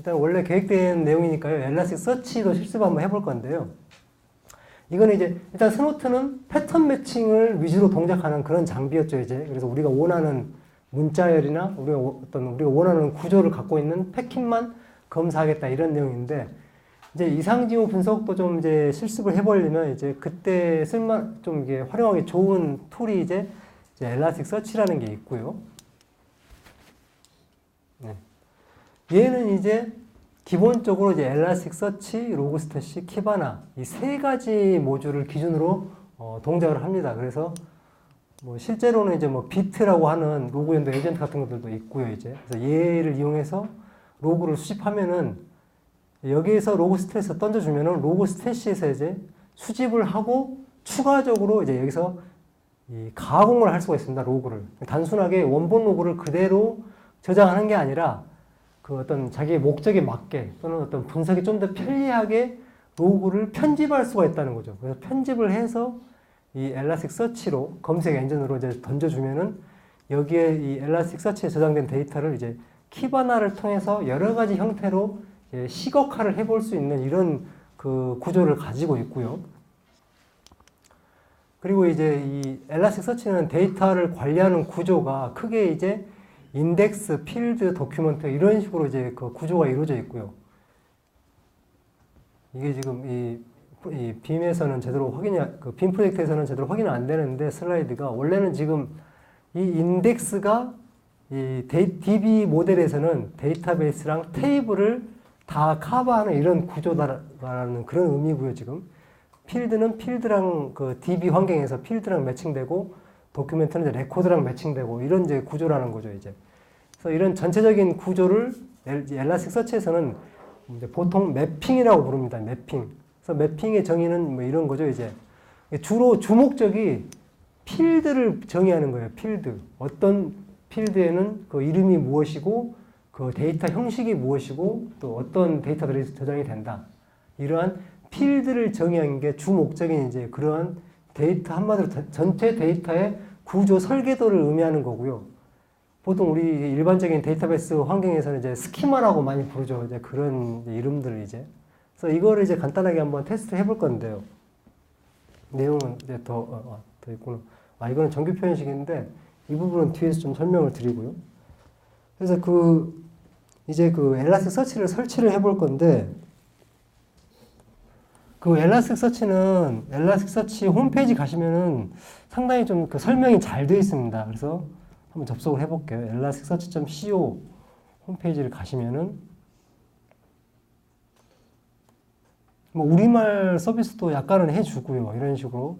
일단 원래 계획된 내용이니까요. 엘라스틱서치도 실습 한번 해볼 건데요. 이거는 이제 일단 스노트는 패턴 매칭을 위주로 동작하는 그런 장비였죠, 이제. 그래서 우리가 원하는 문자열이나 우리가 원하는 구조를 갖고 있는 패킷만 검사하겠다 이런 내용인데, 이제 이상징후 분석도 좀 이제 실습을 해보려면 이제 그때 좀 이게 활용하기 좋은 툴이 이제 엘라스틱서치라는 게 있고요. 네. 얘는 이제 기본적으로 이제 엘라스틱서치, 로그스태시, 키바나 이 세 가지 모듈을 기준으로 동작을 합니다. 그래서 뭐 실제로는 이제 뭐 비트라고 하는 로그 연도 에이전트 같은 것들도 있고요. 이제 그래서 얘를 이용해서 로그를 수집하면은 여기에서 로그 스탯에서 던져주면은 로그 스탯에서 이제 수집을 하고 추가적으로 이제 여기서 이 가공을 할 수가 있습니다. 로그를 단순하게 원본 로그를 그대로 저장하는 게 아니라 그 어떤 자기의 목적에 맞게 또는 어떤 분석이 좀 더 편리하게 로그를 편집할 수가 있다는 거죠. 그래서 편집을 해서 이 엘라스틱서치로 검색 엔진으로 이제 던져주면은 여기에 이 엘라스틱서치에 저장된 데이터를 이제 키바나를 통해서 여러 가지 형태로 시각화를 해볼 수 있는 이런 그 구조를 가지고 있고요. 그리고 이제 이 엘라스틱서치는 데이터를 관리하는 구조가 크게 이제 인덱스, 필드, 도큐먼트 이런 식으로 이제 그 구조가 이루어져 있고요. 이게 지금 이 빔에서는 제대로 빔 프로젝트에서는 제대로 확인이 안 되는데 슬라이드가 원래는 지금 이 인덱스가 이 DB 모델에서는 데이터베이스랑 테이블을 다 커버하는 이런 구조다라는 그런 의미고요. 지금 필드는 필드랑 그 DB 환경에서 필드랑 매칭되고 도큐멘트는 이제 레코드랑 매칭되고 이런 이제 구조라는 거죠, 이제. 그래서 이런 전체적인 구조를 엘라스틱서치에서는 이제 보통 매핑이라고 부릅니다. 매핑. 그래서 매핑의 정의는 뭐 이런 거죠, 이제. 주로 주목적이 필드를 정의하는 거예요, 필드. 어떤 필드에는 그 이름이 무엇이고, 그 데이터 형식이 무엇이고, 또 어떤 데이터들이 저장이 된다. 이러한 필드를 정의하는 게 주 목적인 이제 그러한 데이터 한마디로 전체 데이터의 구조 설계도를 의미하는 거고요. 보통 우리 일반적인 데이터베이스 환경에서는 이제 스키마라고 많이 부르죠. 이제 그런 이름들을 이제. 그래서 이거를 이제 간단하게 한번 테스트 해볼 건데요. 내용은 이제 더 있구나. 이거는 정규 표현식인데 이 부분은 뒤에서 좀 설명을 드리고요. 그래서 이제 엘라스틱서치를 설치를 해볼 건데, 그 엘라스틱서치는 엘라스틱서치 홈페이지 가시면은 상당히 좀 그 설명이 잘 되어 있습니다. 그래서 한번 접속을 해볼게요. elasticsearch.co 홈페이지를 가시면은 뭐 우리말 서비스도 약간은 해주고요. 이런 식으로.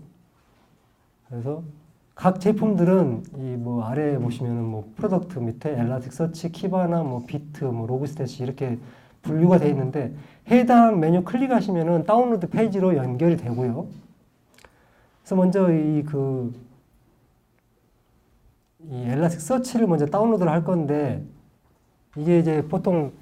그래서 각 제품들은 이 뭐 아래에 보시면은 뭐 프로덕트 밑에 엘라스틱서치, 키바나, 뭐 비트, 뭐 로그스태시 이렇게 분류가 되어 있는데 해당 메뉴 클릭하시면은 다운로드 페이지로 연결이 되고요. 그래서 먼저 이 엘라스틱서치를 먼저 다운로드를 할 건데, 이게 이제 보통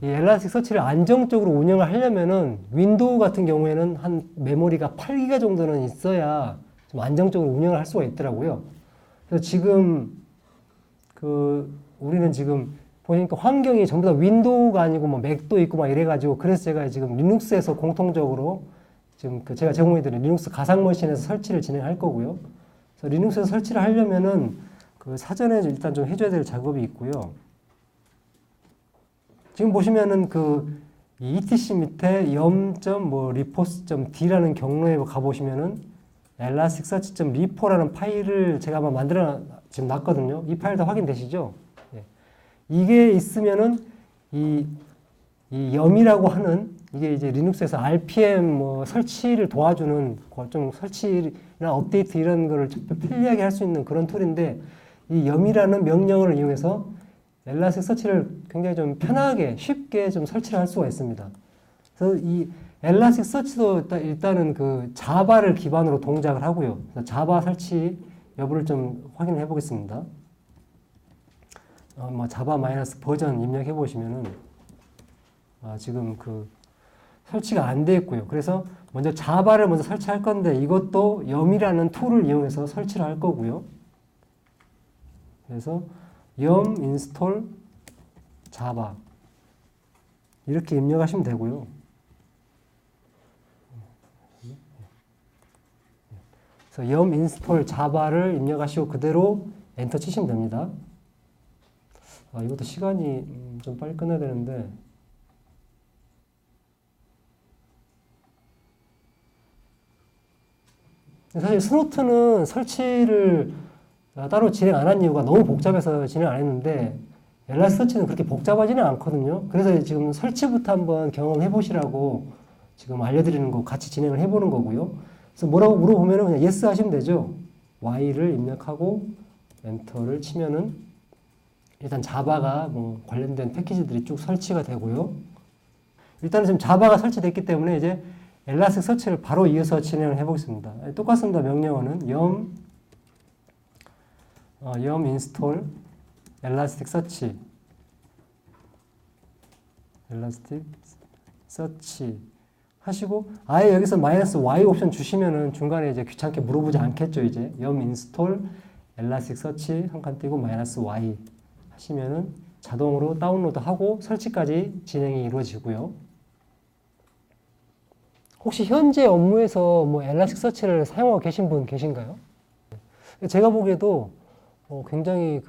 이 엘라스틱서치를 안정적으로 운영을 하려면은 윈도우 같은 경우에는 한 메모리가 8기가 정도는 있어야 좀 안정적으로 운영을 할 수가 있더라고요. 그래서 지금 우리는 지금 보니까 환경이 전부 다 윈도우가 아니고 뭐 맥도 있고 막 이래가지고, 그래서 제가 지금 리눅스에서 공통적으로 지금 제가 제공해드린 리눅스 가상머신에서 설치를 진행할 거고요. 그래서 리눅스에서 설치를 하려면은 사전에 일단 좀 해줘야 될 작업이 있고요. 지금 보시면은 이 etc 밑에 yum.reports.d라는 경로에 가보시면은 elasticsearch.repo라는 파일을 제가 아마 지금 놨거든요. 이 파일 다 확인되시죠? 예. 이게 있으면은 이 yum이라고 하는 이게 이제 리눅스에서 RPM 뭐 설치를 도와주는 좀 설치나 업데이트 이런 거를 편리하게 할 수 있는 그런 툴인데, 이 yum이라는 명령어를 이용해서 엘라스틱서치를 굉장히 좀 편하게 쉽게 좀 설치를 할 수가 있습니다. 그래서 이 엘라스틱서치도 일단은 자바를 기반으로 동작을 하고요. 자바 설치 여부를 좀 확인해 보겠습니다. 뭐 자바 마이너스 버전 입력해 보시면은 지금 설치가 안 되어 있고요. 그래서 먼저 자바를 먼저 설치할 건데, 이것도 yum이라는 툴을 이용해서 설치를 할 거고요. 그래서 yum install java 이렇게 입력하시면 되고요. 그래서 yum install java를 입력하시고 그대로 엔터 치시면 됩니다. 이것도 시간이 좀 빨리 끝내야 되는데 사실 스노트는 설치를 따로 진행 안 한 이유가 너무 복잡해서 진행 안 했는데 엘라스터치는 그렇게 복잡하지는 않거든요. 그래서 지금 설치부터 한번 경험해 보시라고 지금 알려드리는 거 같이 진행을 해보는 거고요. 그래서 뭐라고 물어보면 그냥 yes 하시면 되죠. y를 입력하고 엔터를 치면은 일단 자바가 뭐 관련된 패키지들이 쭉 설치가 되고요. 일단은 지금 자바가 설치됐기 때문에 이제 엘라스틱 서치를 바로 이어서 진행을 해보겠습니다. 똑같습니다. 명령어는 yum install elasticsearch 하시고 아예 여기서 -y 옵션 주시면은 중간에 이제 귀찮게 물어보지 않겠죠. 이제 yum install elasticsearch 한 칸 띄고 -y 하시면은 자동으로 다운로드하고 설치까지 진행이 이루어지고요. 혹시 현재 업무에서 뭐 엘라스틱서치를 사용하고 계신 분 계신가요? 제가 보기에도 굉장히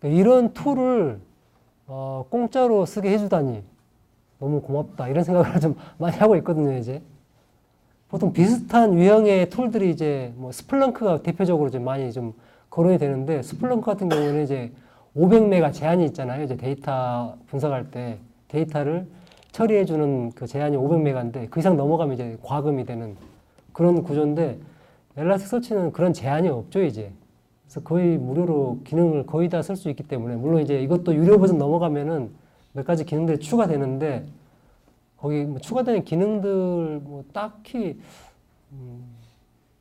이런 툴을 공짜로 쓰게 해주다니 너무 고맙다 이런 생각을 좀 많이 하고 있거든요. 이제 보통 비슷한 유형의 툴들이 이제 뭐 스플렁크가 대표적으로 좀 많이 좀 거론이 되는데 스플렁크 같은 경우에는 이제 500메가 제한이 있잖아요. 이제 데이터 분석할 때 데이터를 처리해주는 그 제한이 500메가인데 그 이상 넘어가면 이제 과금이 되는 그런 구조인데 엘라스틱서치는 그런 제한이 없죠. 이제 그래서 거의 무료로 기능을 거의 다 쓸 수 있기 때문에 물론 이제 이것도 유료 버전 넘어가면은 몇 가지 기능들이 추가되는데 거기 뭐 추가되는 기능들 뭐 딱히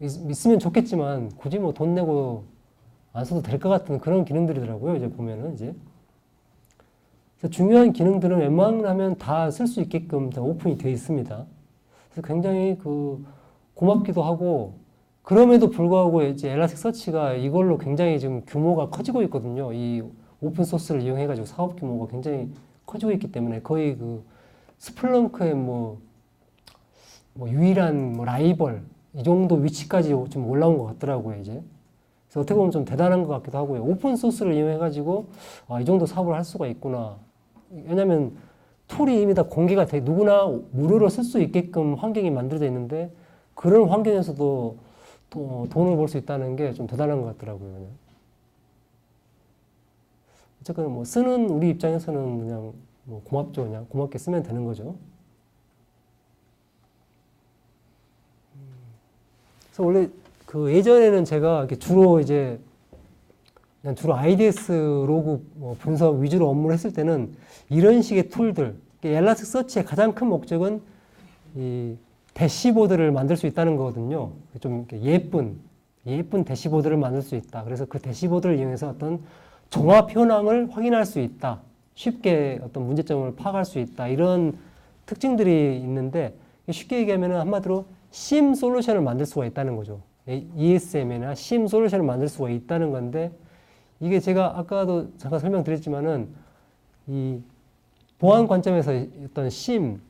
있으면 좋겠지만 굳이 뭐 돈 내고 안 써도 될 것 같은 그런 기능들이더라고요. 이제 보면은 이제 그래서 중요한 기능들은 웬만하면 다 쓸 수 있게끔 다 오픈이 되어 있습니다. 그래서 굉장히 고맙기도 하고 그럼에도 불구하고 이제 엘라스틱서치가 이걸로 굉장히 지금 규모가 커지고 있거든요. 이 오픈 소스를 이용해가지고 사업 규모가 굉장히 커지고 있기 때문에 거의 스플렁크의 유일한 라이벌 이 정도 위치까지 좀 올라온 것 같더라고요. 이제 그래서 어떻게 보면 좀 대단한 것 같기도 하고요. 오픈 소스를 이용해가지고 이 정도 사업을 할 수가 있구나. 왜냐하면 툴이 이미 다 공개가 돼 누구나 무료로 쓸 수 있게끔 환경이 만들어져 있는데 그런 환경에서도 돈을 벌 수 있다는 게 좀 대단한 것 같더라고요. 그냥. 어쨌든 뭐 쓰는 우리 입장에서는 그냥 뭐 고맙죠. 그냥 고맙게 쓰면 되는 거죠. 그래서 원래 예전에는 제가 이렇게 주로 IDS 로그 분석 위주로 업무를 했을 때는 이런 식의 툴들, 엘라스틱서치의 가장 큰 목적은 이 대시보드를 만들 수 있다는 거거든요. 좀 예쁜 대시보드를 만들 수 있다. 그래서 그 대시보드를 이용해서 어떤 종합 현황을 확인할 수 있다. 쉽게 어떤 문제점을 파악할 수 있다. 이런 특징들이 있는데 쉽게 얘기하면 한마디로 SIM 솔루션을 만들 수가 있다는 거죠. ESM이나 SIM 솔루션을 만들 수가 있다는 건데 이게 제가 아까도 잠깐 설명드렸지만은 이 보안 관점에서 어떤 SIM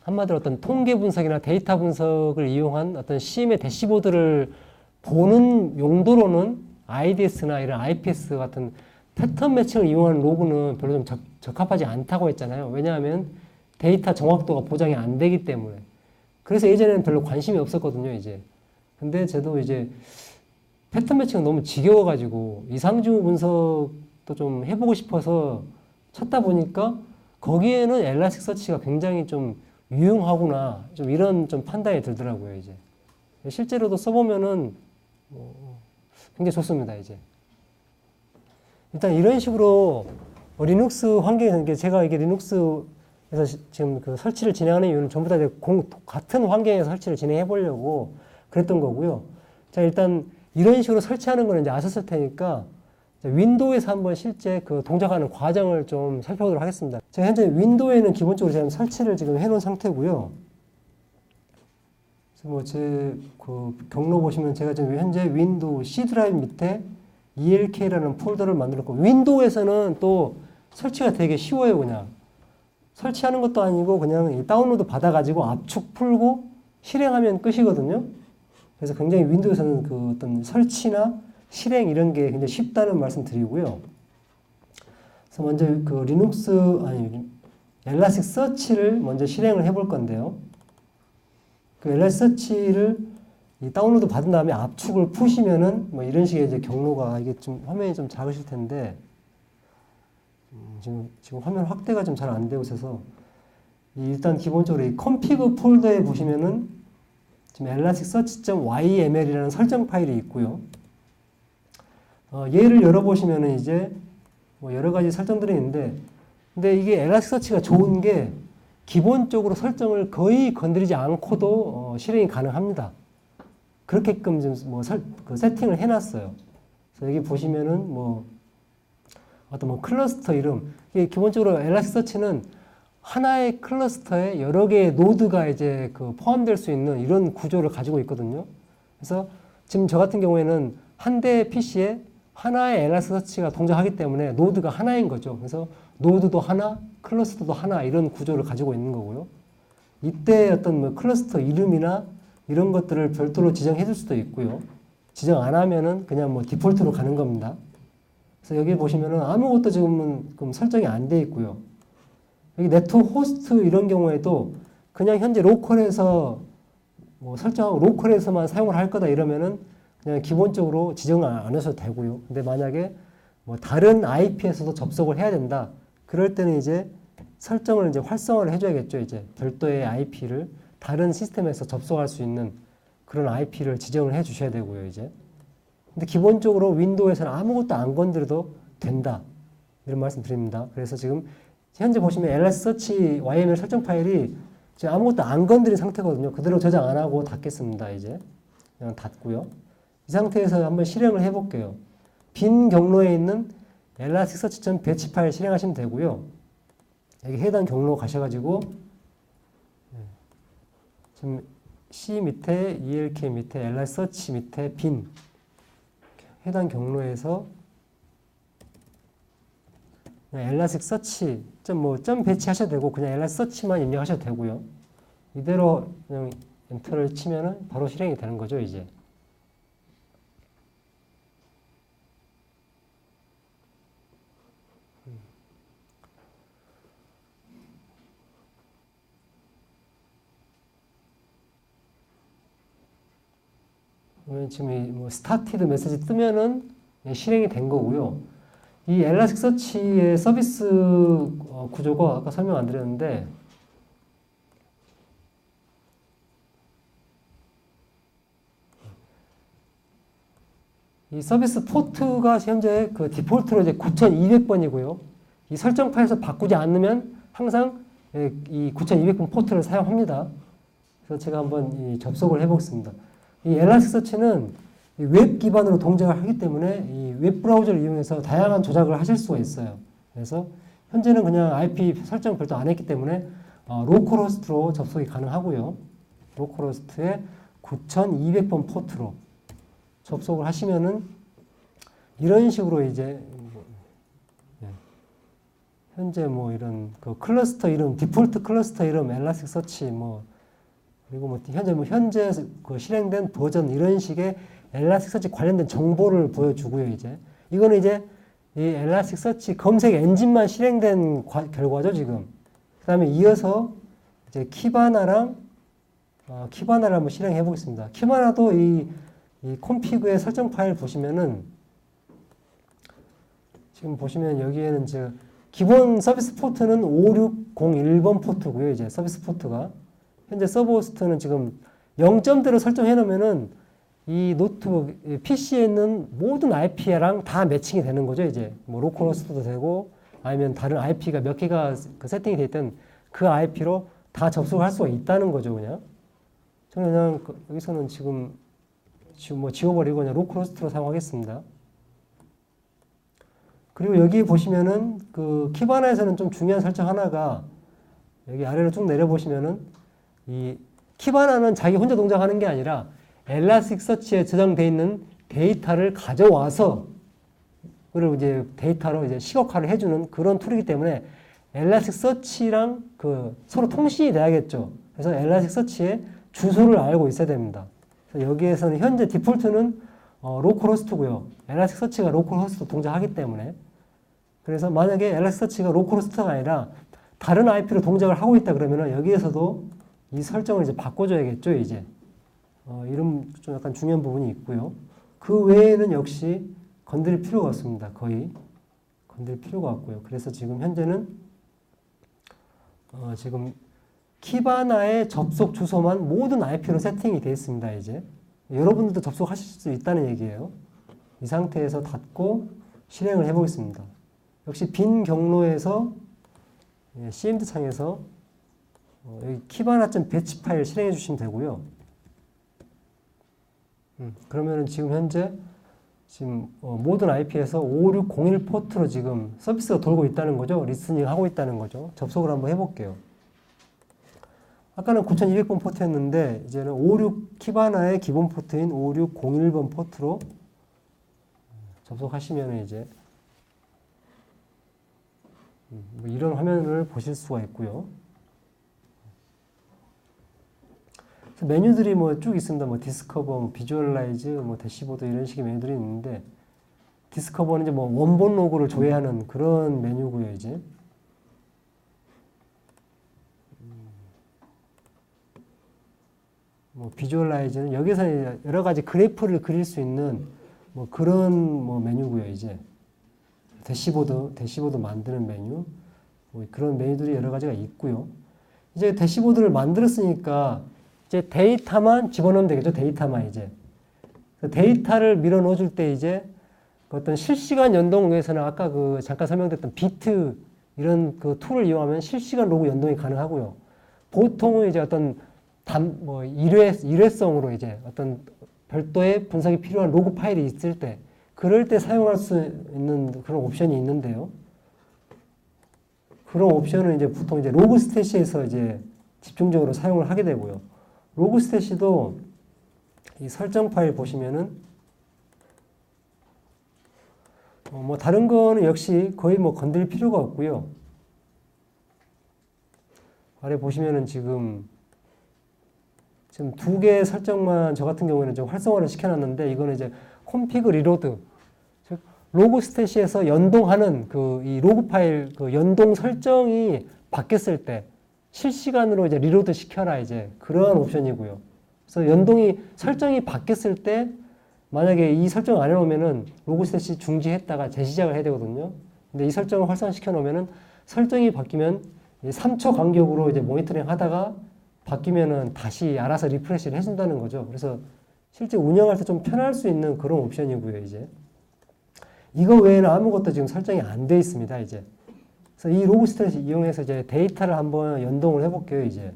한마디로 어떤 통계 분석이나 데이터 분석을 이용한 어떤 SIM의 대시보드를 보는 용도로는 IDS나 이런 IPS 같은 패턴 매칭을 이용하는 로그는 별로 좀 적합하지 않다고 했잖아요. 왜냐하면 데이터 정확도가 보장이 안 되기 때문에. 그래서 예전에는 별로 관심이 없었거든요, 이제. 근데 저도 이제 패턴 매칭은 너무 지겨워가지고 이상주 분석도 좀 해보고 싶어서 찾다 보니까 거기에는 엘라스틱서치가 굉장히 좀 유용하구나. 좀 이런 좀 판단이 들더라고요, 이제. 실제로도 써보면은 굉장히 좋습니다, 이제. 일단 이런 식으로 리눅스 환경에서 제가 이게 리눅스에서 지금 설치를 진행하는 이유는 전부 다 같은 환경에서 설치를 진행해 보려고 그랬던 거고요. 자, 일단 이런 식으로 설치하는 거는 이제 아셨을 테니까 윈도우에서 한번 실제 동작하는 과정을 좀 살펴보도록 하겠습니다. 제가 현재 윈도우에는 기본적으로 제가 설치를 지금 해놓은 상태고요. 그래서 제 경로 보시면 제가 지금 현재 윈도우 C 드라이브 밑에 ELK라는 폴더를 만들었고 윈도우에서는 또 설치가 되게 쉬워요. 그냥 설치하는 것도 아니고 그냥 이 다운로드 받아가지고 압축 풀고 실행하면 끝이거든요. 그래서 굉장히 윈도우에서는 그 어떤 설치나 실행 이런 게 굉장히 쉽다는 말씀 드리고요. 그래서 먼저 그 엘라스틱서치를 먼저 실행을 해볼 건데요. 그 엘라스틱서치를 이 다운로드 받은 다음에 압축을 푸시면은 뭐 이런 식의 이제 경로가 이게 좀 화면이 좀 작으실 텐데 지금 화면 확대가 좀 잘 안 되고 있어서 일단 기본적으로 이 config 폴더에 보시면은 지금 elasticsearch.yml이라는 설정 파일이 있고요. 얘를 열어보시면은 이제 뭐 여러 가지 설정들이 있는데, 근데 이게 엘라스틱서치가 좋은 게 기본적으로 설정을 거의 건드리지 않고도 실행이 가능합니다. 그렇게끔 좀 그 세팅을 해놨어요. 그래서 여기 보시면은 뭐 어떤 뭐 클러스터 이름, 이게 기본적으로 엘라스틱서치는 하나의 클러스터에 여러 개의 노드가 이제 그 포함될 수 있는 이런 구조를 가지고 있거든요. 그래서 지금 저 같은 경우에는 한 대의 PC에 하나의 엘라스틱서치가 동작하기 때문에 노드가 하나인 거죠. 그래서 노드도 하나, 클러스터도 하나 이런 구조를 가지고 있는 거고요. 이때 어떤 뭐 클러스터 이름이나 이런 것들을 별도로 지정해 줄 수도 있고요. 지정 안 하면은 그냥 뭐 디폴트로 가는 겁니다. 그래서 여기 보시면은 아무것도 지금은 설정이 안 돼 있고요. 여기 네트워크 호스트 이런 경우에도 그냥 현재 로컬에서 뭐 설정하고 로컬에서만 사용을 할 거다 이러면은 그냥 기본적으로 지정을 안 하셔도 되고요. 근데 만약에 뭐 다른 IP에서도 접속을 해야 된다. 그럴 때는 이제 설정을 이제 활성화를 해줘야겠죠. 이제 별도의 IP를 다른 시스템에서 접속할 수 있는 그런 IP를 지정을 해 주셔야 되고요. 이제. 근데 기본적으로 윈도우에서는 아무것도 안 건드려도 된다. 이런 말씀 드립니다. 그래서 지금 현재 보시면 elasticsearch YML 설정 파일이 지금 아무것도 안 건드린 상태거든요. 그대로 저장 안 하고 닫겠습니다. 이제 그냥 닫고요. 이 상태에서 한번 실행을 해볼게요. 빈 경로에 있는 elasticsearch.batch 파일 실행하시면 되고요. 여기 해당 경로 가셔가지고 지금 C 밑에 ELK 밑에 elasticsearch 밑에 빈 해당 경로에서 엘라스틱서치 .batch 하셔도 되고 그냥 엘라스틱서치만 입력하셔도 되고요. 이대로 그냥 엔터를 치면은 바로 실행이 되는 거죠, 이제. 지금 이 뭐 스타티드 메시지 뜨면은 실행이 된 거고요. 이 엘라스틱서치의 서비스 구조가 아까 설명 안 드렸는데 이 서비스 포트가 현재 그 디폴트로 이제 9200번이고요. 이 설정 파일에서 바꾸지 않으면 항상 이 9200번 포트를 사용합니다. 그래서 제가 한번 접속을 해보겠습니다. 이 엘라스틱서치는 웹 기반으로 동작을 하기 때문에 이 웹 브라우저를 이용해서 다양한 조작을 하실 수가 있어요. 그래서 현재는 그냥 IP 설정 별도 안 했기 때문에 로컬호스트로 접속이 가능하고요. 로컬호스트에 9200번 포트로 접속을 하시면은 이런 식으로 이제 현재 뭐 이런 그 클러스터 이름, 디폴트 클러스터 이름, 엘라스틱서치 뭐 그리고 뭐 현재 그 실행된 버전 이런 식의 엘라스틱서치 관련된 정보를 보여주고요. 이제 이거는 이제 이 엘라스틱서치 검색 엔진만 실행된 결과죠. 지금 그다음에 이어서 이제 키바나를 한번 실행해 보겠습니다. 키바나도 이 콘피그의 설정 파일 보시면은 지금 보시면 여기에는 이제 기본 서비스 포트는 5601번 포트고요. 이제 서비스 포트가 현재 서버 호스트는 지금 0점대로 설정해 놓으면은 이 노트북 PC에 있는 모든 IP랑 다 매칭이 되는 거죠. 이제 뭐 로컬 호스트도 되고 아니면 다른 IP가 몇 개가 그 세팅이 돼 있던 그 IP로 다 접속할 수가 있다는 거죠. 그냥 저는 그냥 여기서는 지금 뭐 지워버리고 그냥 로컬 호스트로 사용하겠습니다. 그리고 여기 보시면은 그 키바나에서는 좀 중요한 설정 하나가 여기 아래로 쭉 내려보시면은 이 키바나는 자기 혼자 동작하는 게 아니라 엘라스틱서치에 저장되어 있는 데이터를 가져와서 그걸 이제 데이터로 이제 시각화를 해주는 그런 툴이기 때문에 엘라스틱서치랑 그 서로 통신이 돼야겠죠. 그래서 엘라스틱서치의 주소를 알고 있어야 됩니다. 그래서 여기에서는 현재 디폴트는 로컬호스트고요. 엘라스틱서치가 로컬호스트 동작하기 때문에, 그래서 만약에 엘라스틱서치가 로컬호스트가 아니라 다른 IP로 동작을 하고 있다 그러면은 여기에서도 이 설정을 이제 바꿔줘야겠죠, 이제. 이런 좀 약간 중요한 부분이 있고요. 그 외에는 역시 건드릴 필요가 없습니다. 거의 건드릴 필요가 없고요. 그래서 지금 현재는 지금 키바나의 접속 주소만 모든 IP로 세팅이 되어 있습니다. 이제 여러분들도 접속하실 수 있다는 얘기예요. 이 상태에서 닫고 실행을 해보겠습니다. 역시 빈 경로에서 CMD 창에서 여기 키바나.batch 파일 실행해 주시면 되고요. 그러면은 지금 현재 지금 모든 IP에서 5601 포트로 지금 서비스가 돌고 있다는 거죠. 리스닝 하고 있다는 거죠. 접속을 한번 해볼게요. 아까는 9200번 포트였는데 이제는 56 키바나의 기본 포트인 5601번 포트로 접속하시면 이제 뭐 이런 화면을 보실 수가 있고요. 메뉴들이 뭐 쭉 있습니다. 뭐 디스커버, 뭐 비주얼라이즈, 뭐 대시보드 이런 식의 메뉴들이 있는데, 디스커버는 이제 뭐 원본 로그를 조회하는 그런 메뉴고요, 이제. 뭐 비주얼라이즈는 여기서 여러 가지 그래프를 그릴 수 있는 뭐 그런 뭐 메뉴고요, 이제. 대시보드 만드는 메뉴, 뭐 그런 메뉴들이 여러 가지가 있고요. 이제 대시보드를 만들었으니까 이제 데이터만 집어넣으면 되겠죠. 데이터만 이제. 데이터를 밀어 넣어줄 때 이제 어떤 실시간 연동을 위해서는 아까 그 잠깐 설명드렸던 비트 이런 그 툴을 이용하면 실시간 로그 연동이 가능하고요. 보통은 이제 어떤 일회성으로 이제 어떤 별도의 분석이 필요한 로그 파일이 있을 때 그럴 때 사용할 수 있는 그런 옵션이 있는데요. 그런 옵션은 이제 보통 이제 로그 스탯에서 이제 집중적으로 사용을 하게 되고요. 로그 스탯도 이 설정 파일 보시면은 뭐 다른 거는 역시 거의 뭐 건드릴 필요가 없고요. 아래 보시면은 지금 두 개의 설정만 저 같은 경우에는 좀 활성화를 시켜놨는데 이거는 이제 콘피그 리로드 즉 로그 스탯에서 연동하는 그 이 로그 파일 그 연동 설정이 바뀌었을 때 실시간으로 이제 리로드 시켜라 이제 그러한 옵션이고요. 그래서 설정이 바뀌었을 때 만약에 이 설정 안 해놓으면은 로그 스탯이 중지했다가 재시작을 해야 되거든요. 근데 이 설정을 활성화시켜 놓으면은 설정이 바뀌면 3초 간격으로 이제 모니터링 하다가 바뀌면은 다시 알아서 리프레시를 해준다는 거죠. 그래서 실제 운영할 때 좀 편할 수 있는 그런 옵션이고요, 이제. 이거 외에는 아무것도 지금 설정이 안 돼 있습니다, 이제. 그래서 이 로그 스탯을 이용해서 이제 데이터를 한번 연동을 해볼게요, 이제.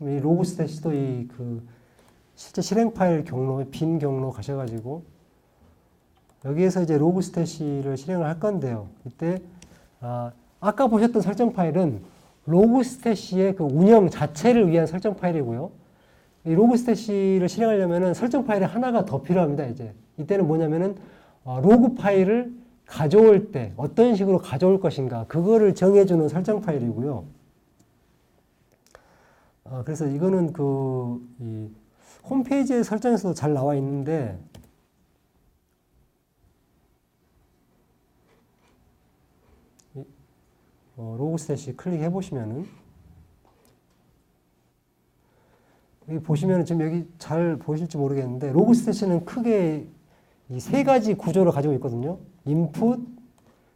이 로그 스탯도 이 그 실제 실행 파일 경로, 빈 경로 가셔가지고 여기에서 이제 로그 스탯을 실행을 할 건데요. 이때 아까 보셨던 설정 파일은 로그 스탯의 그 운영 자체를 위한 설정 파일이고요. 이 로그 스탯을 실행하려면은 설정 파일이 하나가 더 필요합니다. 이제 이때는 뭐냐면은 로그 파일을 가져올 때 어떤 식으로 가져올 것인가 그거를 정해주는 설정 파일이고요. 그래서 이거는 이 홈페이지의 설정에서도 잘 나와 있는데 로그 스탯 클릭해 보시면은 여기 보시면은 지금 여기 잘 보실지 모르겠는데 로그 스탯은 크게 이 세 가지 구조를 가지고 있거든요. 인풋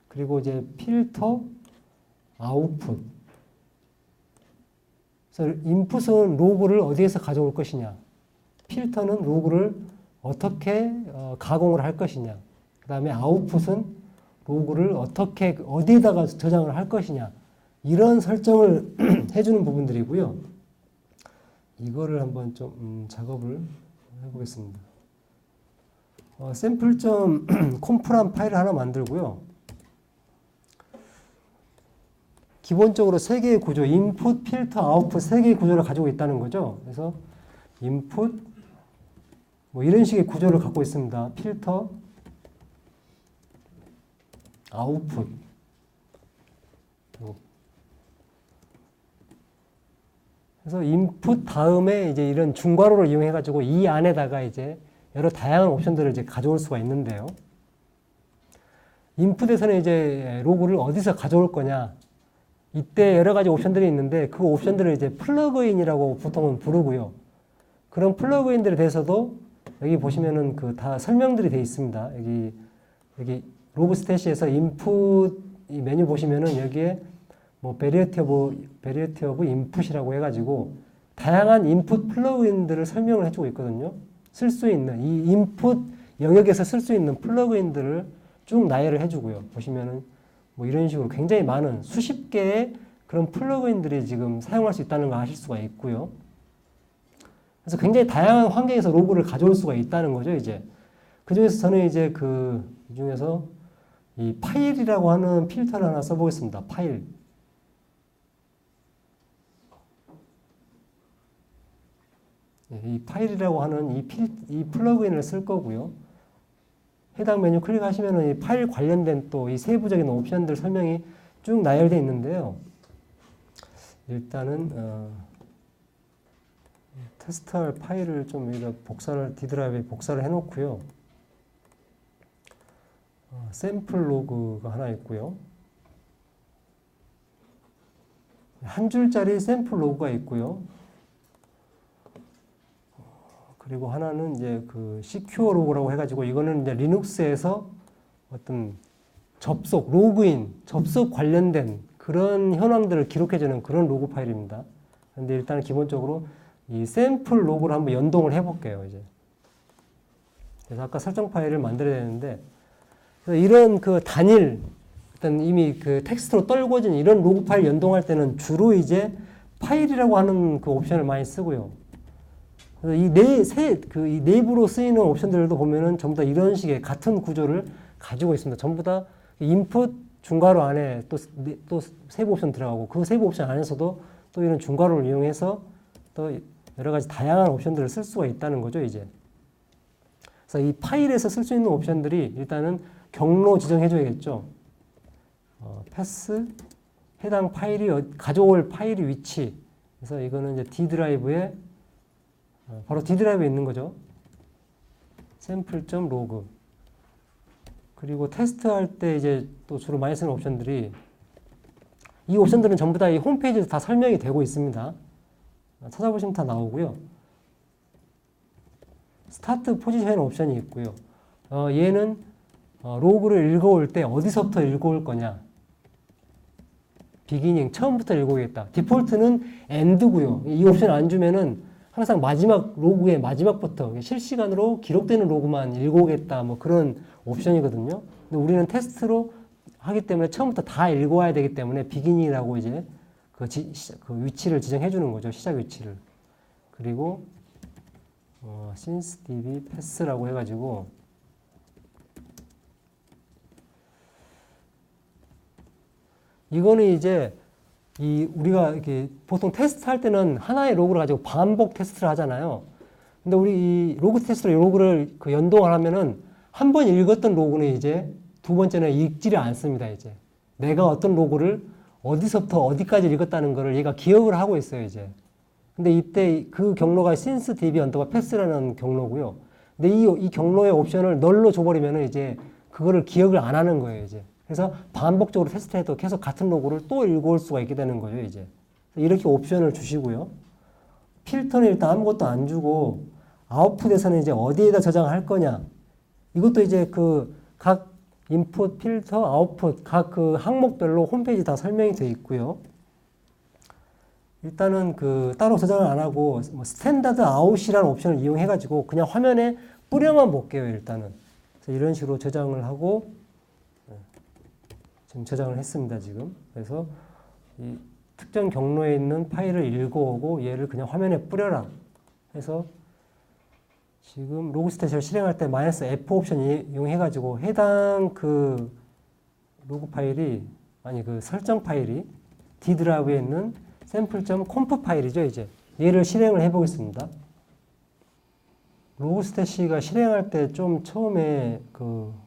그리고 이제 필터, 아웃풋. 그래서 인풋은 로그를 어디에서 가져올 것이냐, 필터는 로그를 어떻게 가공을 할 것이냐, 그 다음에 아웃풋은 로그를 어떻게 어디에다가 저장을 할 것이냐 이런 설정을 해주는 부분들이고요. 이거를 한번 좀 작업을 해보겠습니다. 샘플.콤프란 파일을 하나 만들고요. 기본적으로 세 개의 구조, 인풋, 필터, 아웃풋 세 개의 구조를 가지고 있다는 거죠. 그래서 인풋 뭐 이런 식의 구조를 갖고 있습니다. 필터, 아웃풋. 그래서 인풋 다음에 이제 이런 중괄호를 이용해 가지고 이 안에다가 이제 여러 다양한 옵션들을 이제 가져올 수가 있는데요. 인풋에서는 이제 로그를 어디서 가져올 거냐. 이때 여러 가지 옵션들이 있는데 그 옵션들을 이제 플러그인이라고 보통은 부르고요. 그런 플러그인들에 대해서도 여기 보시면은 그 다 설명들이 되어 있습니다. 여기 로그 스탯에서 인풋 이 메뉴 보시면은 여기에 뭐 베리어티 오브 인풋이라고 해가지고 다양한 인풋 플러그인들을 설명을 해주고 있거든요. 쓸 수 있는 이 인풋 영역에서 쓸 수 있는 플러그인들을 쭉 나열을 해주고요. 보시면은 뭐 이런 식으로 굉장히 많은 수십 개의 그런 플러그인들이 지금 사용할 수 있다는 걸 아실 수가 있고요. 그래서 굉장히 다양한 환경에서 로그를 가져올 수가 있다는 거죠, 이제. 그 중에서 저는 이제 이 중에서 이 파일이라고 하는 필터를 하나 써보겠습니다. 파일. 이 파일이라고 하는 이 플러그인을 쓸 거고요. 해당 메뉴 클릭하시면은 이 파일 관련된 또 이 세부적인 옵션들 설명이 쭉 나열되어 있는데요. 일단은 테스트할 파일을 좀 여기다 D 드라이브에 복사를 해놓고요. 샘플 로그가 하나 있고요. 한 줄짜리 샘플 로그가 있고요. 그리고 하나는 이제 그 시큐어 로그라고 해가지고 이거는 이제 리눅스에서 어떤 로그인, 접속 관련된 그런 현황들을 기록해주는 그런 로그 파일입니다. 근데 일단 기본적으로 이 샘플 로그를 한번 연동을 해볼게요, 이제. 그래서 아까 설정 파일을 만들어야 되는데, 이런 그 단일, 일단 이미 그 텍스트로 떨궈진 이런 로그 파일 연동할 때는 주로 이제 파일이라고 하는 그 옵션을 많이 쓰고요. 그래서 이 내부로 쓰이는 옵션들도 보면은 전부 다 이런 식의 같은 구조를 가지고 있습니다. 전부 다 인풋 중괄호 안에 또 세부 옵션 들어가고 그 세부 옵션 안에서도 또 이런 중괄호를 이용해서 또 여러 가지 다양한 옵션들을 쓸 수가 있다는 거죠, 이제. 그래서 이 파일에서 쓸 수 있는 옵션들이 일단은 경로 지정해 줘야겠죠. 패스, 해당 파일이, 가져올 파일의 위치. 그래서 이거는 이제 D 드라이브에 바로 D 드라이브에 있는 거죠. 샘플.로그. 그리고 테스트할 때 이제 또 주로 많이 쓰는 옵션들이 이 옵션들은 전부 다 이 홈페이지에서 다 설명이 되고 있습니다. 찾아보시면 다 나오고요. 스타트 포지션 옵션이 있고요. 얘는 로그를 읽어올 때 어디서부터 읽어올 거냐. 비기닝, 처음부터 읽어오겠다. 디폴트는 엔드고요. 이 옵션 안 주면은 항상 로그의 마지막부터 실시간으로 기록되는 로그만 읽어오겠다. 뭐 그런 옵션이거든요. 근데 우리는 테스트로 하기 때문에 처음부터 다 읽어와야 되기 때문에 비기닝이라고 이제 그 위치를 지정해 주는 거죠. 시작 위치를. 그리고 since db pass라고 해가지고 이거는 이제 우리가 이렇게 보통 테스트 할 때는 하나의 로그를 가지고 반복 테스트를 하잖아요. 근데 우리 이 로그 테스트로 로그를 그 연동을 하면은 한 번 읽었던 로그는 이제 두 번째는 읽지를 않습니다, 이제. 내가 어떤 로그를 어디서부터 어디까지 읽었다는 거를 얘가 기억을 하고 있어요, 이제. 근데 이때 그 경로가 since db 언더바 pass라는 경로고요. 근데 이 경로의 옵션을 널로 줘버리면은 이제 그거를 기억을 안 하는 거예요, 이제. 그래서 반복적으로 테스트해도 계속 같은 로그를 또 읽어올 수가 있게 되는 거죠, 이제. 이렇게 옵션을 주시고요. 필터는 일단 아무것도 안 주고, 아웃풋에서는 이제 어디에다 저장할 거냐. 이것도 이제 각 인풋, 필터, 아웃풋, 각 그 항목별로 홈페이지 다 설명이 되어 있고요. 일단은 따로 저장을 안 하고, 스탠다드 아웃이라는 옵션을 이용해가지고 그냥 화면에 뿌려만 볼게요, 일단은. 그래서 이런 식으로 저장을 하고, 지금 저장을 했습니다, 지금. 그래서 이 특정 경로에 있는 파일을 읽어오고 얘를 그냥 화면에 뿌려라 해서 지금 로그스탯을 실행할 때 -F 옵션 이용해가지고 해당 로그 파일이, 설정 파일이 D 드라이브에 있는 sample.conf 파일이죠, 이제. 얘를 실행을 해보겠습니다. 로그스탯이가 실행할 때 좀 처음에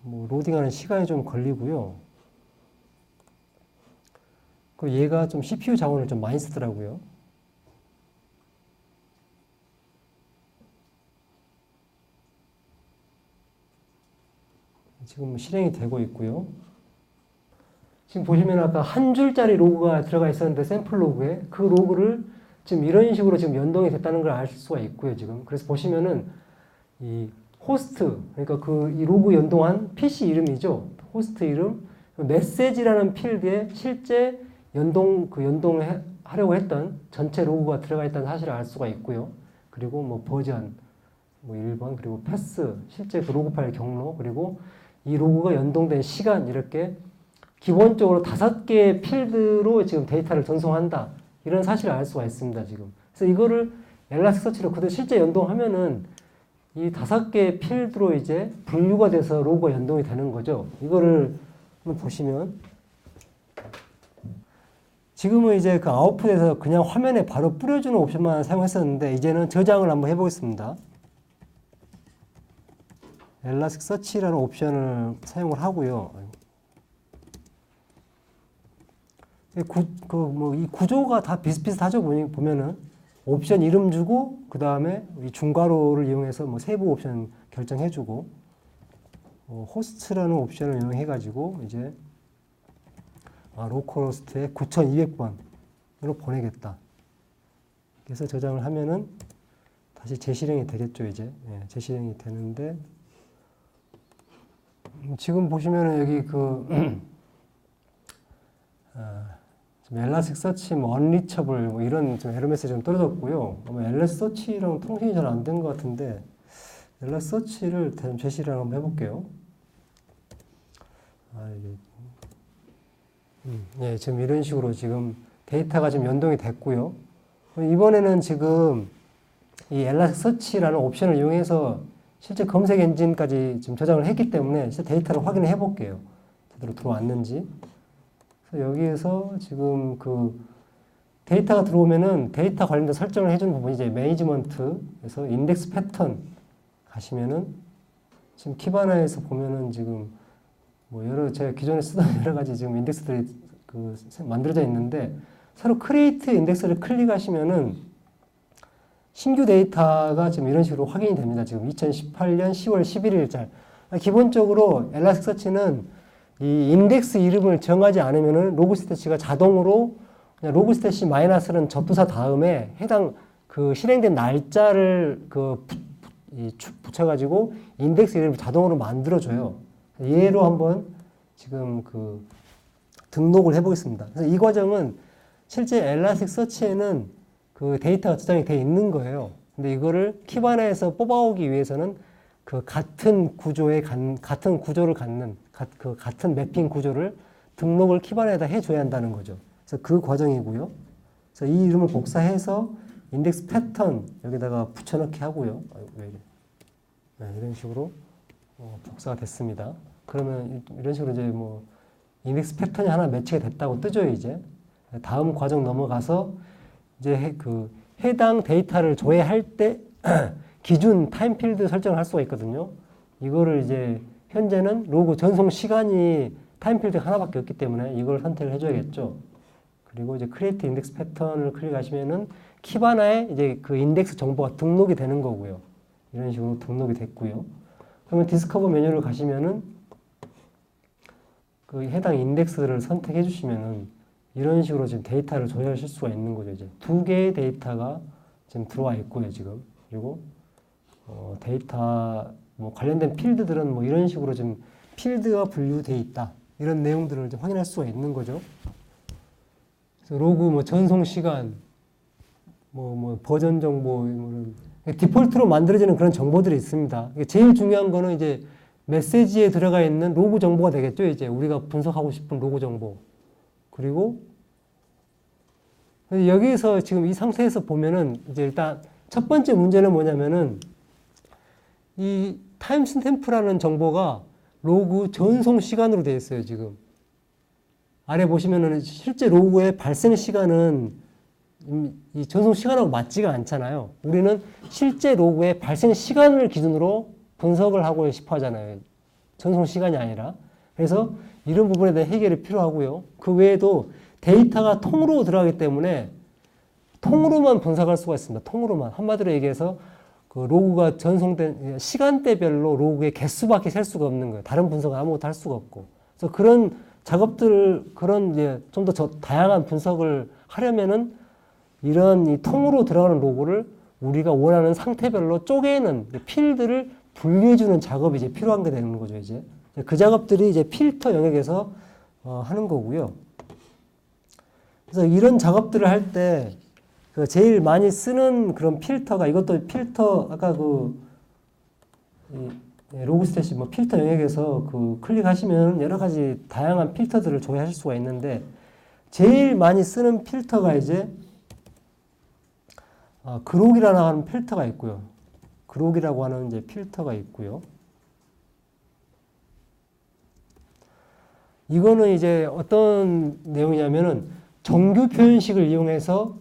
로딩하는 시간이 좀 걸리고요. 그 얘가 좀 CPU 자원을 좀 많이 쓰더라고요. 지금 실행이 되고 있고요. 지금 보시면 아까 한 줄짜리 로그가 들어가 있었는데 샘플 로그에 그 로그를 지금 이런 식으로 지금 연동이 됐다는 걸 알 수가 있고요. 지금 그래서 보시면은 이 호스트 그러니까 그 이 로그 연동한 PC 이름이죠. 호스트 이름 메시지라는 필드에 실제 연동을 하려고 했던 전체 로그가 들어가 있다는 사실을 알 수가 있고요. 그리고 뭐 버전 뭐 1번 그리고 패스 실제 그 로그 파일 경로 그리고 이 로그가 연동된 시간 이렇게 기본적으로 5개의 필드로 지금 데이터를 전송한다. 이런 사실을 알 수가 있습니다, 지금. 그래서 이거를 엘라스틱서치로 그대로 실제 연동하면은 이 5개의 필드로 이제 분류가 돼서 로그가 연동이 되는 거죠. 이거를 한번 보시면 지금은 이제 그 아웃풋에서 그냥 화면에 바로 뿌려주는 옵션만 사용했었는데 이제는 저장을 한번 해보겠습니다. 엘라스틱서치라는 옵션을 사용을 하고요. 이 구조가 다 비슷비슷하죠. 보면은 옵션 이름 주고 그 다음에 이 중괄호를 이용해서 뭐 세부 옵션 결정해주고 호스트라는 옵션을 이용해가지고 이제 로컬호스트에 9200번으로 보내겠다. 그래서 저장을 하면은 다시 재실행이 되겠죠. 이제 재실행이 되는데 지금 보시면은 여기 엘라스틱서치, 언리처블 이런 좀 에러 메시지 좀 떨어졌고요. 엘라스틱서치랑 통신이 잘 안 된 것 같은데 엘라스틱서치를 재실행 한번 해볼게요. 지금 이런 식으로 지금 데이터가 지금 연동이 됐고요. 이번에는 지금 이 엘라스틱서치라는 옵션을 이용해서 실제 검색 엔진까지 지금 저장을 했기 때문에 실제 데이터를 확인해 볼게요. 제대로 들어왔는지. 그래서 여기에서 지금 그 데이터가 들어오면은 데이터 관련된 설정을 해주는 부분이 이제 매니지먼트에서 인덱스 패턴 가시면은 지금 키바나에서 보면은 지금 뭐 제가 기존에 쓰던 여러 가지 지금 인덱스들이 만들어져 있는데 새로 크리에이트 인덱스를 클릭하시면은 신규 데이터가 지금 이런 식으로 확인이 됩니다. 지금 2018년 10월 11일자. 기본적으로 엘라스틱서치는 이 인덱스 이름을 정하지 않으면은 로그스태치가 자동으로 그냥 로그스태치 마이너스는 접두사 다음에 해당 그 실행된 날짜를 붙여가지고 인덱스 이름을 자동으로 만들어줘요. 얘로 한번 지금 등록을 해보겠습니다. 그래서 이 과정은 실제 엘라스틱서치에는 그 데이터가 저장이 되어 있는 거예요. 근데 이거를 키바나에서 뽑아오기 위해서는 그 같은 구조를 갖는 같은 매핑 구조를 등록을 키바나에다 해줘야 한다는 거죠. 그래서 그 과정이고요. 그래서 이 이름을 복사해서 인덱스 패턴 여기다가 붙여넣기 하고요. 이런 식으로 복사가 됐습니다. 그러면 이런 식으로 이제 뭐 인덱스 패턴이 하나 매치가 됐다고 뜨죠, 이제. 다음 과정 넘어가서 이제 해당 데이터를 조회할 때 기준 타임필드 설정을 할 수가 있거든요. 이거를 이제 현재는 로그 전송 시간이 타임필드 하나밖에 없기 때문에 이걸 선택을 해줘야겠죠. 그리고 이제 크리에이트 인덱스 패턴을 클릭하시면은 키바나에 이제 그 인덱스 정보가 등록이 되는 거고요. 이런 식으로 등록이 됐고요. 그러면 디스커버 메뉴를 가시면은 그 해당 인덱스를 선택해 주시면은 이런 식으로 지금 데이터를 조회하실 수가 있는 거죠. 이제 2개의 데이터가 지금 들어와 있고요, 지금. 그리고 데이터 뭐 관련된 필드들은 뭐 이런 식으로 지금 필드가 분류되어 있다. 이런 내용들을 이제 확인할 수가 있는 거죠. 그래서 로그 뭐 전송 시간, 뭐 버전 정보, 디폴트로 만들어지는 그런 정보들이 있습니다. 제일 중요한 거는 이제 메시지에 들어가 있는 로그 정보가 되겠죠. 이제 우리가 분석하고 싶은 로그 정보. 그리고 여기에서 지금 이 상태에서 보면은 이제 일단 첫 번째 문제는 뭐냐면은 이 타임 스탬프라는 정보가 로그 전송 시간으로 되어 있어요, 지금. 아래 보시면은 실제 로그의 발생 시간은 이 전송 시간하고 맞지가 않잖아요. 우리는 실제 로그의 발생 시간을 기준으로 분석을 하고 싶어 하잖아요. 전송 시간이 아니라. 그래서 이런 부분에 대한 해결이 필요하고요. 그 외에도 데이터가 통으로 들어가기 때문에 통으로만 분석할 수가 있습니다. 통으로만. 한마디로 얘기해서 그 로그가 전송된 시간대별로 로그의 개수밖에 셀 수가 없는 거예요. 다른 분석은 아무것도 할 수가 없고. 그래서 그런 작업들을, 그런 이제 좀 더 다양한 분석을 하려면은 이런 이 통으로 들어가는 로그를 우리가 원하는 상태별로 쪼개는 필드를 분리해주는 작업이 이제 필요한 게 되는 거죠, 이제. 그 작업들이 이제 필터 영역에서 하는 거고요. 그래서 이런 작업들을 할 때 제일 많이 쓰는 그런 필터가, 이것도 필터, 아까 로그스탯이 뭐 필터 영역에서 클릭하시면 여러 가지 다양한 필터들을 조회하실 수가 있는데, 제일 많이 쓰는 필터가 이제 그록이라고 하는 필터가 있고요. 그록이라고 하는 이제 필터가 있고요. 이거는 이제 어떤 내용이냐면은 정규 표현식을 이용해서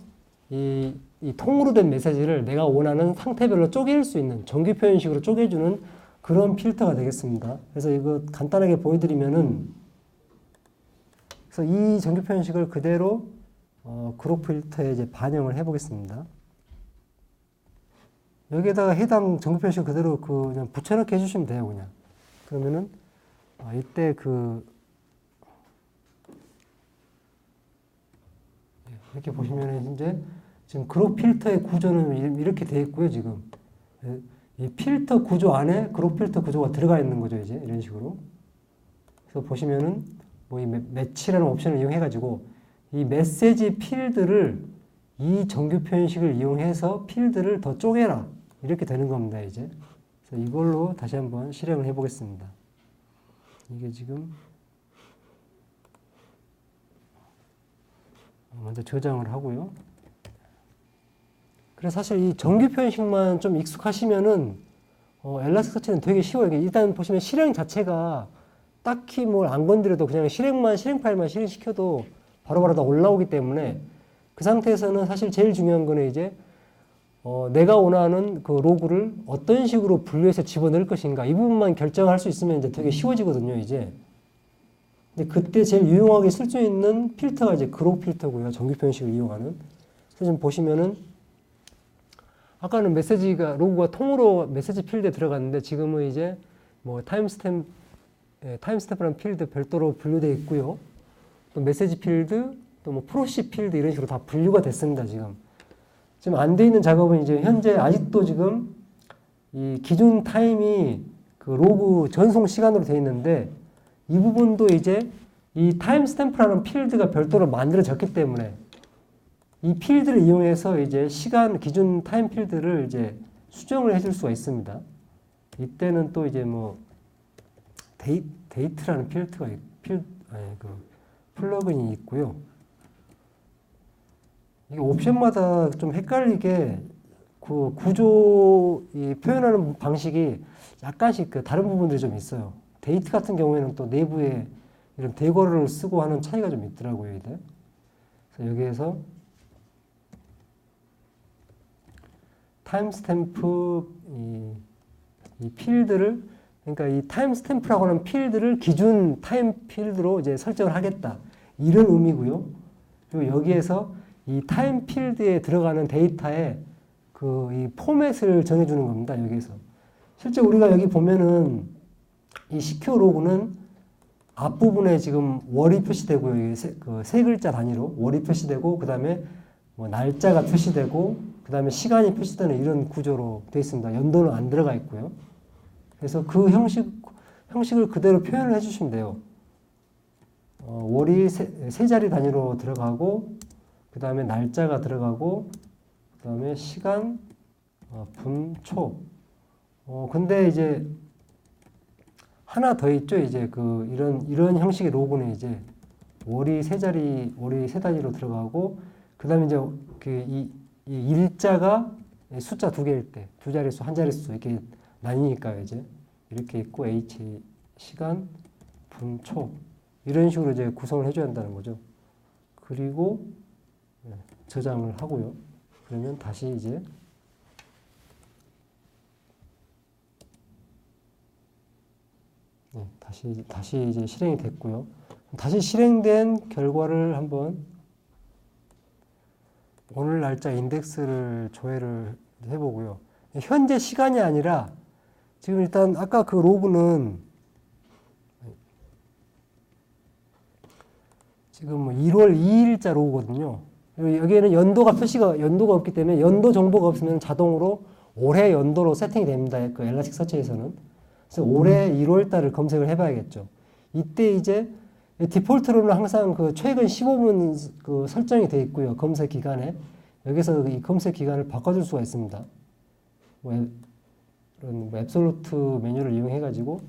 이 통으로 된 메시지를 내가 원하는 상태별로 쪼갤 수 있는, 정규 표현식으로 쪼개주는 그런 필터가 되겠습니다. 그래서 이거 간단하게 보여드리면은, 그래서 이 정규 표현식을 그대로 그록 필터에 이제 반영을 해보겠습니다. 여기에다가 해당 정규 표현식 그대로 그냥 붙여넣기 해주시면 돼요, 그냥. 그러면은 이때 이렇게 보시면은 이제 지금 그록 필터의 구조는 이렇게 되어 있고요, 지금. 이 필터 구조 안에 그록 필터 구조가 들어가 있는 거죠, 이제. 이런 식으로. 그래서 보시면은 뭐 이 매치라는 옵션을 이용해가지고 이 메시지 필드를 이 정규 표현식을 이용해서 필드를 더 쪼개라. 이렇게 되는 겁니다, 이제. 그래서 이걸로 다시 한번 실행을 해보겠습니다. 이게 지금 먼저 저장을 하고요. 그래서 사실 이 정규 표현식만 좀 익숙하시면은 엘라스티크서치는 되게 쉬워요. 일단 보시면 실행 자체가 딱히 뭘 안 건드려도 그냥 실행 파일만 실행시켜도 바로바로 다 올라오기 때문에 그 상태에서는 사실 제일 중요한 거는 이제 내가 원하는 그 로그를 어떤 식으로 분류해서 집어넣을 것인가 이 부분만 결정할 수 있으면 이제 되게 쉬워지거든요, 이제. 근데 그때 제일 유용하게 쓸 수 있는 필터가 이제 그록 필터고요. 정규 표현식을 이용하는. 그래서 지금 보시면은 아까는 로그가 통으로 메시지 필드에 들어갔는데 지금은 이제 뭐 타임스탬프라는 필드 별도로 분류되어 있고요. 또 메시지 필드, 또 뭐 프로시 필드 이런 식으로 다 분류가 됐습니다, 지금. 지금 안 돼 있는 작업은 이제 현재 아직도 지금 이 기준 타임이 그 로그 전송 시간으로 되어 있는데 이 부분도 이제 이 타임스탬프라는 필드가 별도로 만들어졌기 때문에 이 필드를 이용해서 이제 시간 기준 타임 필드를 이제 수정을 해줄 수가 있습니다. 이때는 또 이제 뭐 데이트라는 플러그인이 있고요. 이게 옵션마다 좀 헷갈리게 그 구조 표현하는 방식이 약간씩 다른 부분들이 좀 있어요. 데이트 같은 경우에는 또 내부에 이런 대괄호를 쓰고 하는 차이가 좀 있더라고요, 이게. 그래서 여기에서 타임스탬프 이 필드를, 그러니까 이 타임스탬프라고 하는 필드를 기준 타임 필드로 이제 설정을 하겠다, 이런 의미고요. 그리고 여기에서 이 타임 필드에 들어가는 데이터에 이 포맷을 정해주는 겁니다, 여기에서. 실제 우리가 여기 보면은 이 CQ 로그는 앞부분에 지금 월이 표시되고요. 세 글자 단위로 월이 표시되고, 그 다음에 뭐 날짜가 표시되고, 그 다음에 시간이 표시되는 이런 구조로 되어 있습니다. 연도는 안 들어가 있고요. 그래서 그 형식을 그대로 표현을 해주시면 돼요. 월이 세 자리 단위로 들어가고, 그 다음에 날짜가 들어가고, 그 다음에 시간, 분, 초. 근데 이제 하나 더 있죠. 이제 이런 형식의 로그는 이제 월이 세 단위로 들어가고, 그 다음에 이제 이 일자가 숫자 두 개일 때, 두 자릿수, 한 자릿수 이렇게 나뉘니까요, 이제. 이렇게 있고, H, 시간, 분, 초. 이런 식으로 이제 구성을 해줘야 한다는 거죠. 그리고 저장을 하고요. 그러면 다시 이제 다시 이제 실행이 됐고요. 다시 실행된 결과를 한번 오늘 날짜 인덱스를 조회를 해보고요. 현재 시간이 아니라 지금 일단 아까 그 로그는 지금 뭐 1월 2일자 로그거든요. 여기에는 연도가 없기 때문에 연도 정보가 없으면 자동으로 올해 연도로 세팅이 됩니다. 그 엘라스틱 서치에서는. 그래서 올해 1월 달을 검색을 해봐야겠죠. 이때 이제 디폴트로는 항상 그 최근 15분 그 설정이 되어 있고요. 검색 기간에. 여기서 이 검색 기간을 바꿔줄 수가 있습니다. 이런 앱솔루트 메뉴를 이용해가지고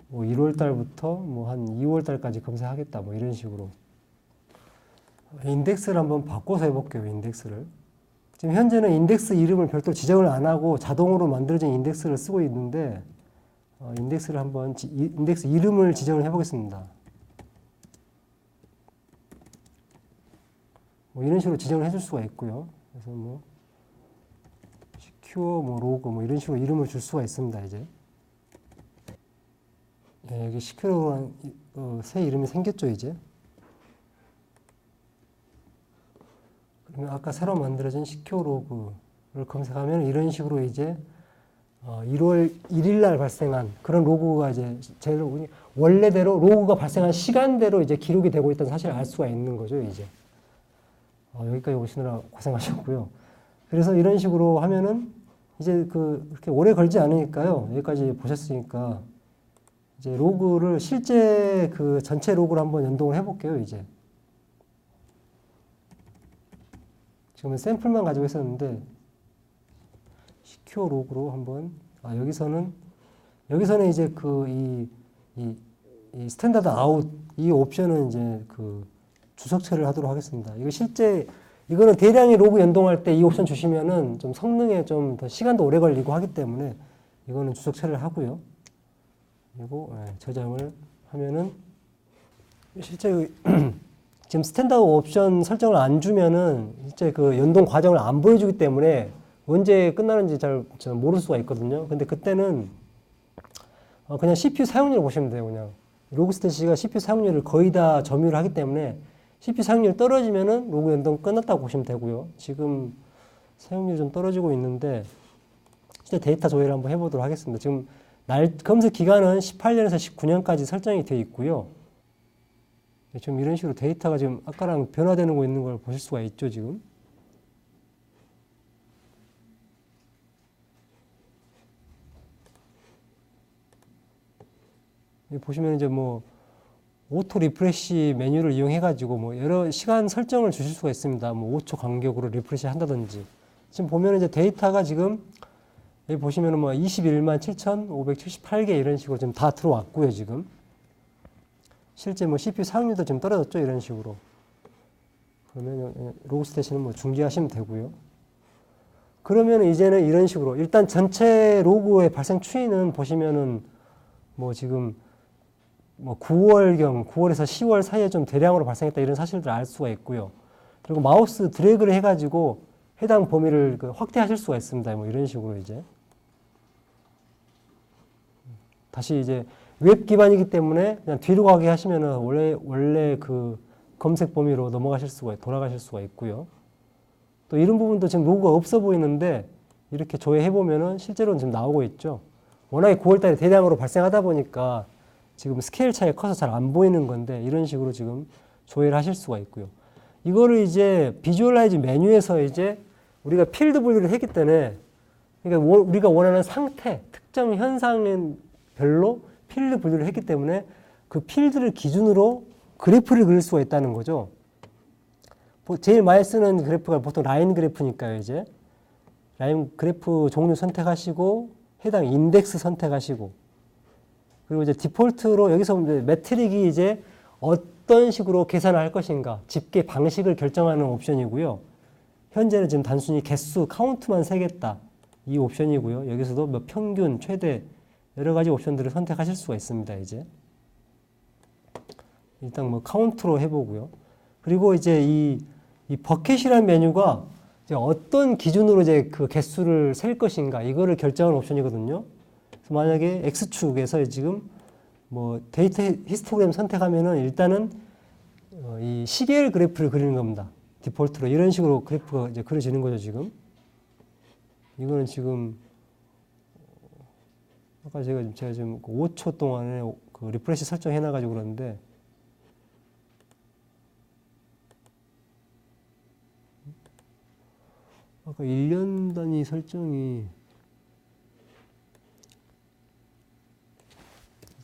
뭐 1월 달부터 뭐 한 2월 달까지 검색하겠다. 뭐 이런 식으로. 인덱스를 한번 바꿔서 해볼게요. 인덱스를. 지금 현재는 인덱스 이름을 별도로 지정을 안 하고 자동으로 만들어진 인덱스를 쓰고 있는데 인덱스를 한번 인덱스 이름을 지정을 해보겠습니다. 뭐 이런 식으로 지정을 해줄 수가 있고요. 그래서 뭐 시큐어 뭐 로그 뭐 이런 식으로 이름을 줄 수가 있습니다. 이제 여기 시큐어라는 새 이름이 생겼죠. 이제 그러면 아까 새로 만들어진 시큐어 로그를 검색하면 이런 식으로 이제 1월 1일 날 발생한 그런 로그가 이제 원래대로 로그가 발생한 시간대로 이제 기록이 되고 있다는 사실을 알 수가 있는 거죠. 이제 여기까지 오시느라 고생하셨고요. 그래서 이런 식으로 하면은 이제 그렇게 오래 걸지 않으니까요. 여기까지 보셨으니까 이제 로그를 실제 그 전체 로그를 한번 연동을 해볼게요. 이제 지금은 샘플만 가지고 있었는데 시큐어 로그로 한번 여기서는 이제 이 스탠다드 아웃 이 옵션은 이제 그 주석 처리를 하도록 하겠습니다. 이거는 대량의 로그 연동할 때 이 옵션 주시면은 좀 성능에 좀 더 시간도 오래 걸리고 하기 때문에 이거는 주석 처리를 하고요. 그리고 저장을 하면은 실제 지금 스탠다드 옵션 설정을 안 주면은 실제 그 연동 과정을 안 보여주기 때문에 언제 끝나는지 잘 모를 수가 있거든요. 근데 그때는 그냥 CPU 사용률을 보시면 돼요. 그냥 로그스탯이가 CPU 사용률을 거의 다 점유를 하기 때문에 CPU 사용률이 떨어지면은 로그 연동 끝났다고 보시면 되고요. 지금 사용률이 좀 떨어지고 있는데 실제 데이터 조회를 한번 해보도록 하겠습니다. 지금 검색 기간은 18년에서 19년까지 설정이 되어 있고요. 좀 이런 식으로 데이터가 지금 아까랑 변화되는 거 있는 걸 보실 수가 있죠, 지금. 여기 보시면 이제 뭐 오토 리프레시 메뉴를 이용해 가지고 뭐 여러 시간 설정을 주실 수가 있습니다. 뭐 5초 간격으로 리프레시 한다든지. 지금 보면 이제 데이터가 지금 여기 보시면은 뭐 21만 7,578개 이런 식으로 지금 다 들어왔고요, 지금. 실제 뭐 CPU 사용률도 좀 떨어졌죠, 이런 식으로. 그러면 로그스탯은 뭐 중지하시면 되고요. 그러면 이제는 이런 식으로 일단 전체 로그의 발생 추이는 보시면은 뭐 지금 뭐 9월에서 10월 사이에 좀 대량으로 발생했다 이런 사실들을 알 수가 있고요. 그리고 마우스 드래그를 해가지고 해당 범위를 확대하실 수가 있습니다. 뭐 이런 식으로 이제 다시 이제 웹 기반이기 때문에 그냥 뒤로 가게 하시면은 원래 그 검색 범위로 돌아가실 수가 있고요. 또 이런 부분도 지금 로그가 없어 보이는데 이렇게 조회해 보면은 실제로는 지금 나오고 있죠. 워낙에 9월달에 대량으로 발생하다 보니까 지금 스케일 차이가 커서 잘 안 보이는 건데 이런 식으로 지금 조회를 하실 수가 있고요. 이거를 이제 비주얼라이즈 메뉴에서 이제 우리가 필드 분류를 했기 때문에 그러니까 우리가 원하는 상태, 특정 현상은 별로 필드 분류를 했기 때문에 그 필드를 기준으로 그래프를 그릴 수가 있다는 거죠. 제일 많이 쓰는 그래프가 보통 라인 그래프니까요. 이제 라인 그래프 종류 선택하시고 해당 인덱스 선택하시고 그리고 이제 디폴트로 여기서 이제 매트릭이 이제 어떤 식으로 계산을 할 것인가 집계 방식을 결정하는 옵션이고요. 현재는 지금 단순히 개수 카운트만 세겠다 이 옵션이고요. 여기서도 뭐 평균, 최대 여러 가지 옵션들을 선택하실 수가 있습니다. 이제 일단 뭐 카운트로 해보고요. 그리고 이제 이 버켓이라는 메뉴가 이제 어떤 기준으로 이제 그 개수를 셀 것인가 이거를 결정하는 옵션이거든요. 그래서 만약에 X축에서 지금 뭐 데이터 히스토그램 선택하면은 일단은 이 시계열 그래프를 그리는 겁니다. 디폴트로 이런 식으로 그래프가 이제 그려지는 거죠, 지금. 이거는 지금 아까 제가 지금 5초 동안에 그 리프레시 설정해 놔가지고 그러는데 아까 1년 단위 설정이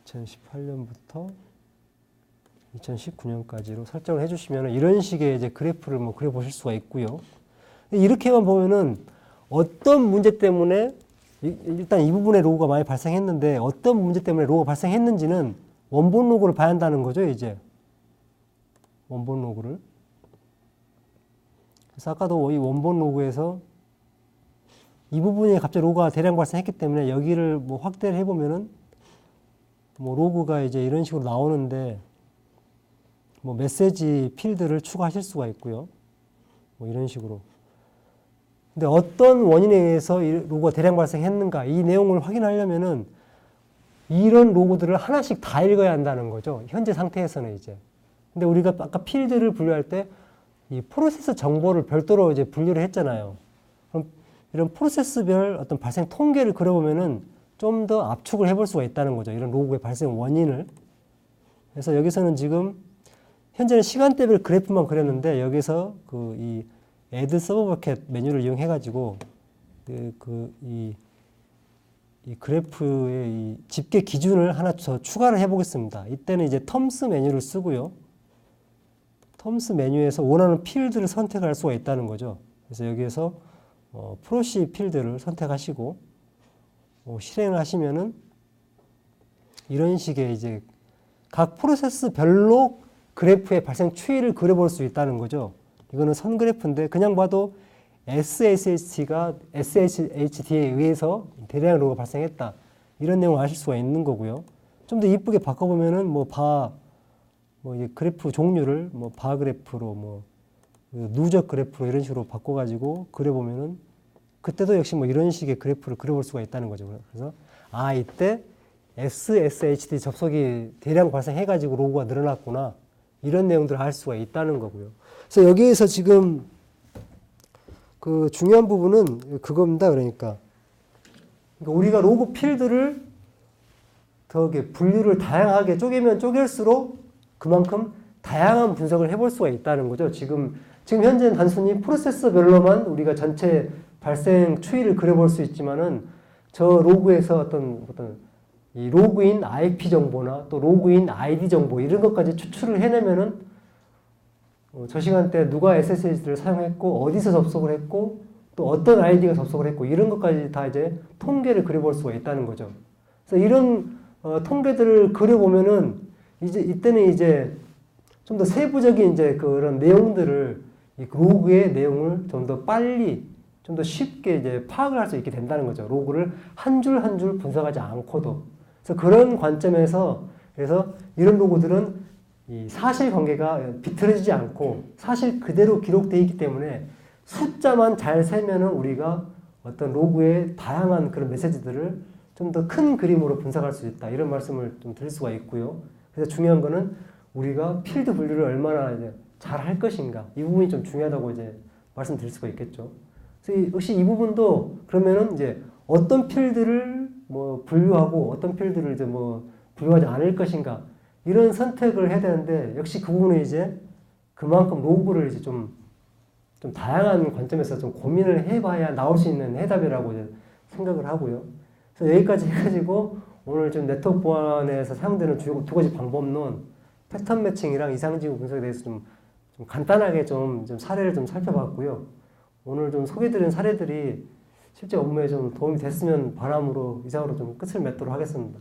2018년부터 2019년까지로 설정을 해주시면 이런 식의 이제 그래프를 뭐 그려보실 수가 있고요. 이렇게만 보면은 어떤 문제 때문에 일단 이 부분에 로고가 많이 발생했는데 어떤 문제 때문에 로고가 발생했는지는 원본 로고를 봐야 한다는 거죠, 이제. 원본 로고를. 그래서 아까도 이 원본 로고에서 이 부분에 갑자기 로고가 대량 발생했기 때문에 여기를 뭐 확대를 해보면은 뭐 로고가 이제 이런 식으로 나오는데 뭐 메시지 필드를 추가하실 수가 있고요. 뭐 이런 식으로. 근데 어떤 원인에 의해서 이 로고가 대량 발생했는가 이 내용을 확인하려면은 이런 로고들을 하나씩 다 읽어야 한다는 거죠. 현재 상태에서는 이제. 근데 우리가 아까 필드를 분류할 때 이 프로세스 정보를 별도로 이제 분류를 했잖아요. 그럼 이런 프로세스별 어떤 발생 통계를 그려보면은 좀 더 압축을 해볼 수가 있다는 거죠. 이런 로고의 발생 원인을. 그래서 여기서는 지금 현재는 시간대별 그래프만 그렸는데 여기서 그 이 add server bucket 메뉴를 이용해 가지고 이 그래프의 이 집계 기준을 하나 더 추가를 해 보겠습니다. 이때는 이제 텀스 메뉴를 쓰고요. 텀스 메뉴에서 원하는 필드를 선택할 수가 있다는 거죠. 그래서 여기에서 프로시 필드를 선택하시고 실행을 하시면은 이런 식의 이제 각 프로세스별로 그래프의 발생 추이를 그려볼 수 있다는 거죠. 이거는 선 그래프인데 그냥 봐도 SSHD에 의해서 대량 로고가 발생했다. 이런 내용을 아실 수가 있는 거고요. 좀 더 이쁘게 바꿔보면은 이 그래프 종류를 바 그래프로 누적 그래프로 이런 식으로 바꿔가지고 그려보면은 그때도 역시 이런 식의 그래프를 그려볼 수가 있다는 거죠. 그래서 이때 SSHD 접속이 대량 발생해가지고 로고가 늘어났구나. 이런 내용들을 알 수가 있다는 거고요. 그래서 여기에서 지금 그 중요한 부분은 그겁니다. 그러니까 우리가 로고 필드를 더 분류를 다양하게 쪼개면 쪼갤수록 그만큼 다양한 분석을 해볼 수가 있다는 거죠. 지금 현재는 단순히 프로세스별로만 우리가 전체 발생 추이를 그려볼 수 있지만은 저 로그에서 어떤 이 로그인 IP 정보나 또 로그인 ID 정보 이런 것까지 추출을 해내면은 저 시간대 누가 SSH를 사용했고 어디서 접속을 했고 또 어떤 아이디가 접속을 했고 이런 것까지 다 이제 통계를 그려볼 수가 있다는 거죠. 그래서 이런 통계들을 그려보면은 이때는 이제 좀 더 세부적인 이제 그런 내용들을 이 로그의 내용을 좀 더 빨리 좀 더 쉽게 이제 파악을 할 수 있게 된다는 거죠. 로그를 한 줄 한 줄 분석하지 않고도. 그래서 그런 관점에서 그래서 이런 로고들은 이 사실관계가 비틀어지지 않고 사실 그대로 기록되어 있기 때문에 숫자만 잘 세면은 우리가 어떤 로그의 다양한 그런 메시지들을 좀 더 큰 그림으로 분석할 수 있다. 이런 말씀을 좀 드릴 수가 있고요. 그래서 중요한 거는 우리가 필드 분류를 얼마나 잘 할 것인가. 이 부분이 좀 중요하다고 이제 말씀드릴 수가 있겠죠. 그래서 역시 이 부분도 그러면은 이제 어떤 필드를 분류하고 어떤 필드를 이제 분류하지 않을 것인가. 이런 선택을 해야 되는데 역시 그 부분은 이제 그만큼 로그를 이제 좀 다양한 관점에서 좀 고민을 해봐야 나올 수 있는 해답이라고 이제 생각을 하고요. 그래서 여기까지 해가지고 오늘 좀 네트워크 보안에서 사용되는 두 가지 방법론, 패턴 매칭이랑 이상징후 분석에 대해서 좀 간단하게 좀 사례를 좀 살펴봤고요. 오늘 좀 소개드린 사례들이 실제 업무에 좀 도움이 됐으면 바람으로 이상으로 좀 끝을 맺도록 하겠습니다.